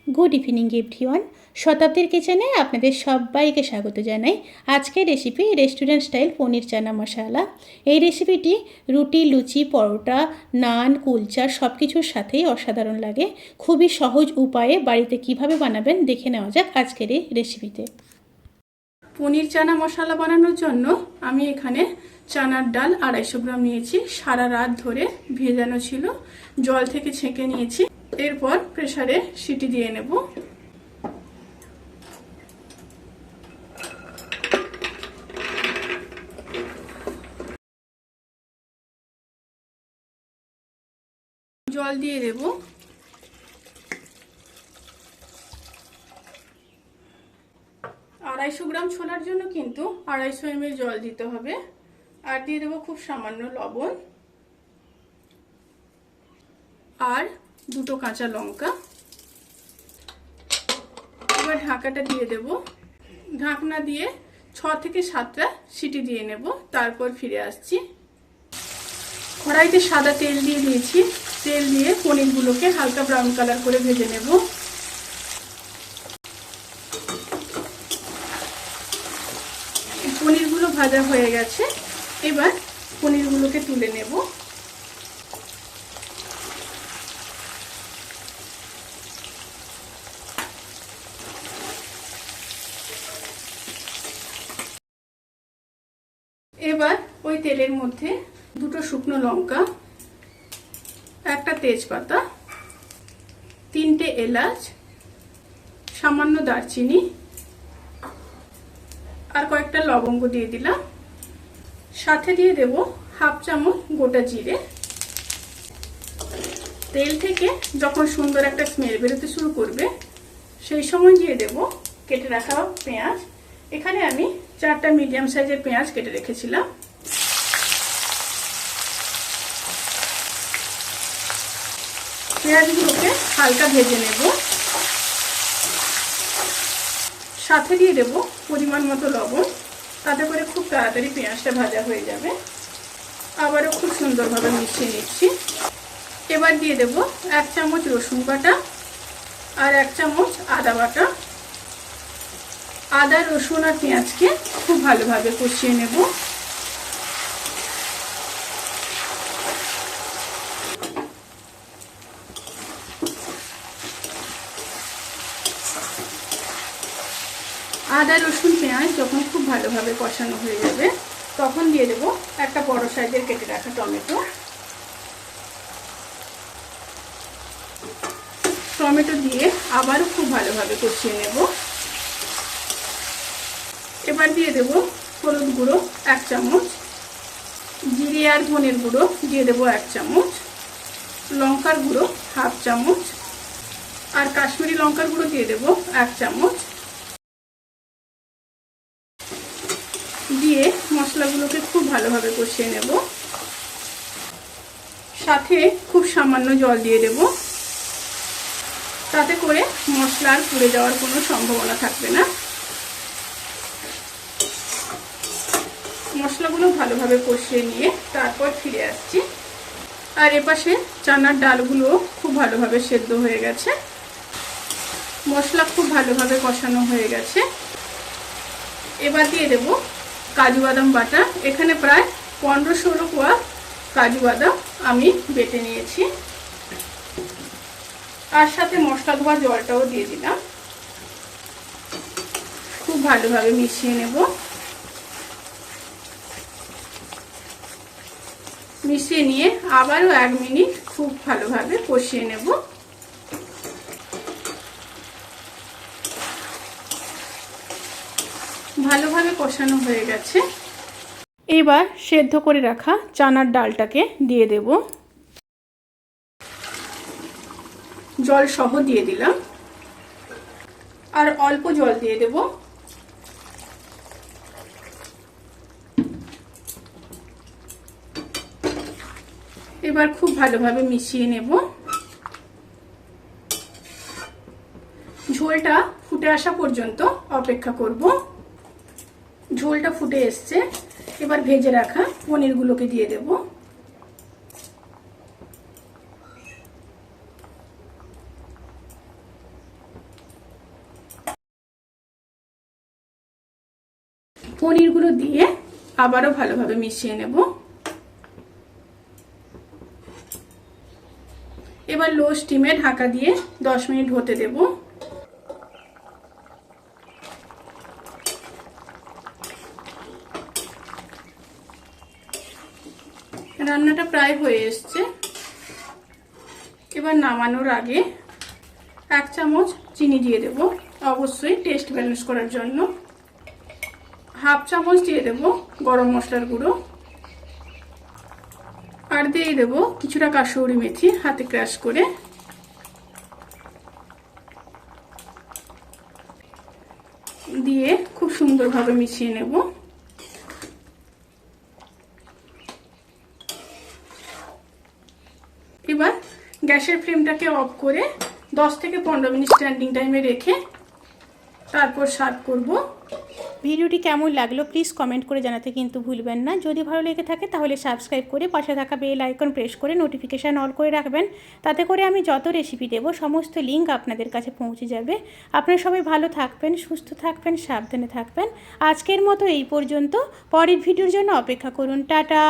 Good evening everyone. শতাব্দীর কিচেনে আপনাদের সবাইকে স্বাগত জানাই। আজকের রেসিপি রেস্টুরেন্ট স্টাইল পনির চানা মশলা। এই রেসিপিটি রুটি, লুচি, পরোটা, নান, কুলচা সব কিছুর সাথেই অসাধারণ লাগে। খুবই সহজ উপায়ে বাড়িতে কিভাবে বানাবেন দেখে নেওয়া যাক আজকের এই রেসিপিতে। পনির চানা মশলা বানানোর জন্য আমি এখানে চানার ডাল 250 গ্রাম নিয়েছি। সারা রাত ধরে ভেজানো ছিল, জল থেকে ছেঁকে নিয়েছি। এরপর প্রেসারে সিটি দিয়ে নেব। জল দিয়ে দেব। 250 গ্রাম ছোলার জন্য কিন্তু 250 ml জল দিতে হবে। আর দিয়ে দেবো খুব সামান্য লবণ আর 2 কাঁচা লঙ্কা। এবার ঢাকাটা দিয়ে দেব। ঢাকনা দিয়ে 6 থেকে 7টা সিটি দিয়ে নেব, তারপর ফিরে আসছি। কড়াইতে সাদা তেল দিয়ে দিয়েছি। তেল দিয়ে পনিরগুলোকে হালকা ব্রাউন কালার করে ভেজে নেব। পনিরগুলো ভাজা হয়ে গেছে। এবার পনিরগুলোকে তুলে নেব। এবার ওই তেলের মধ্যে 2 শুকনো লঙ্কা, 1টা তেজপাতা, 3টে এলাচ, সামান্য দারচিনি আর কয়েকটা লবঙ্গ দিয়ে দিলাম। সাথে দিয়ে দেব 1/2 চামচ গোটা জিরে। তেল থেকে যখন সুন্দর একটা স্মেল বেরোতে শুরু করবে সেই সময় দিয়ে দেব কেটে রাখা পেঁয়াজ। এখানে আমি 4টা মিডিয়াম সাইজের পেঁয়াজ কেটে রেখেছিলাম। পেঁয়াজগুলোকে হালকা ভেজে নেব। সাথে দিয়ে দেব পরিমাণ মতো লবণ, তাতে করে খুব তাড়াতাড়ি পেঁয়াজটা ভাজা হয়ে যাবে। আবারও খুব সুন্দরভাবে মিশিয়ে নিচ্ছি। এবার দিয়ে দেব 1 চামচ রসুন বাটা আর 1 চামচ আদা বাটা। আদা, রসুন আর পেঁয়াজকে খুব ভালোভাবে কষিয়ে নেব। আদা, রসুন, পেঁয়াজ যখন খুব ভালোভাবে কষানো হয়ে যাবে তখন দিয়ে দেব একটা বড় সাইজের কেটে রাখা টমেটো। টমেটো দিয়ে আবারও খুব ভালোভাবে কষিয়ে নেব। এবার দিয়ে দেব হলুদ গুঁড়ো 1 চামচ, জিরে আর ধনের গুঁড়ো দিয়ে দেব 1 চামচ, লঙ্কার গুঁড়ো 1/2 চামচ আর কাশ্মীরি লঙ্কার গুঁড়ো দিয়ে দেব 1 চামচ। দিয়ে মশলাগুলোকে খুব ভালোভাবে কষিয়ে নেব। সাথে খুব সামান্য জল দিয়ে দেব, তাতে করে মশলার পুড়ে যাওয়ার কোনো সম্ভাবনা থাকবে না। মশলাগুলো ভালোভাবে কষিয়ে নিয়ে তারপর ফিরে আসছি। আর এপাশে চানার ডালগুলো খুব ভালোভাবে সেদ্ধ হয়ে গেছে। মশলা খুব ভালোভাবে কষানো হয়ে গেছে। এবার দিয়ে দেব কাজু বাদাম বাটা। এখানে প্রায় 15-16 কোয়া কাজু বাদাম আমি বেটে নিয়েছি। আর সাথে মশলা ধোয়া জলটাও দিয়ে দিলাম। খুব ভালোভাবে মিশিয়ে নেব। মিশিয়ে নিয়ে আবারও 1 মিনিট খুব ভালোভাবে কষিয়ে নেব। ভালোভাবে কষানো হয়ে গেছে। এবার সেদ্ধ করে রাখা চানার ডালটাকে দিয়ে দেব। জল সহ দিয়ে দিলাম আর অল্প জল দিয়ে দেব। এবার খুব ভালোভাবে মিশিয়ে নেব। ঝোলটা ফুটে আসা পর্যন্ত অপেক্ষা করব। ঝোলটা ফুটে এসছে। এবার ভেজে রাখা পনিরগুলোকে দিয়ে দেব। পনিরগুলো দিয়ে আবারও ভালোভাবে মিশিয়ে নেব। এবার লো স্টিমে ঢাকা দিয়ে 10 মিনিট হতে দেব। রান্নাটা প্রায় হয়ে এসছে। এবার নামানোর আগে 1 চামচ চিনি দিয়ে দেব, অবশ্যই টেস্ট ব্যালেন্স করার জন্য। 1/2 চামচ দিয়ে দেব গরম মশলার গুঁড়ো, আর দিয়ে দেব কিছুটা কাসুরি মেথি হাতে ক্রাশ করে। দিয়ে খুব সুন্দরভাবে মিশিয়ে নেব। এবার গ্যাসের ফ্লেমটাকে অফ করে 10 থেকে 15 মিনিট স্ট্যান্ডিং টাইমে রেখে তারপর সার্ভ করব। ভিডিওটি কেমন লাগলো প্লিজ কমেন্ট করে জানাতে কিন্তু ভুলবেন না। যদি ভালো লেগে থাকে তাহলে সাবস্ক্রাইব করে পাশে থাকা বেল আইকন প্রেস করে নোটিফিকেশান অল করে রাখবেন। তাতে করে আমি যত রেসিপি দেব সমস্ত লিঙ্ক আপনাদের কাছে পৌঁছে যাবে। আপনারা সবাই ভালো থাকবেন, সুস্থ থাকবেন, সাবধানে থাকবেন। আজকের মতো এই পর্যন্ত। পরের ভিডিওর জন্য অপেক্ষা করুন। টাটা।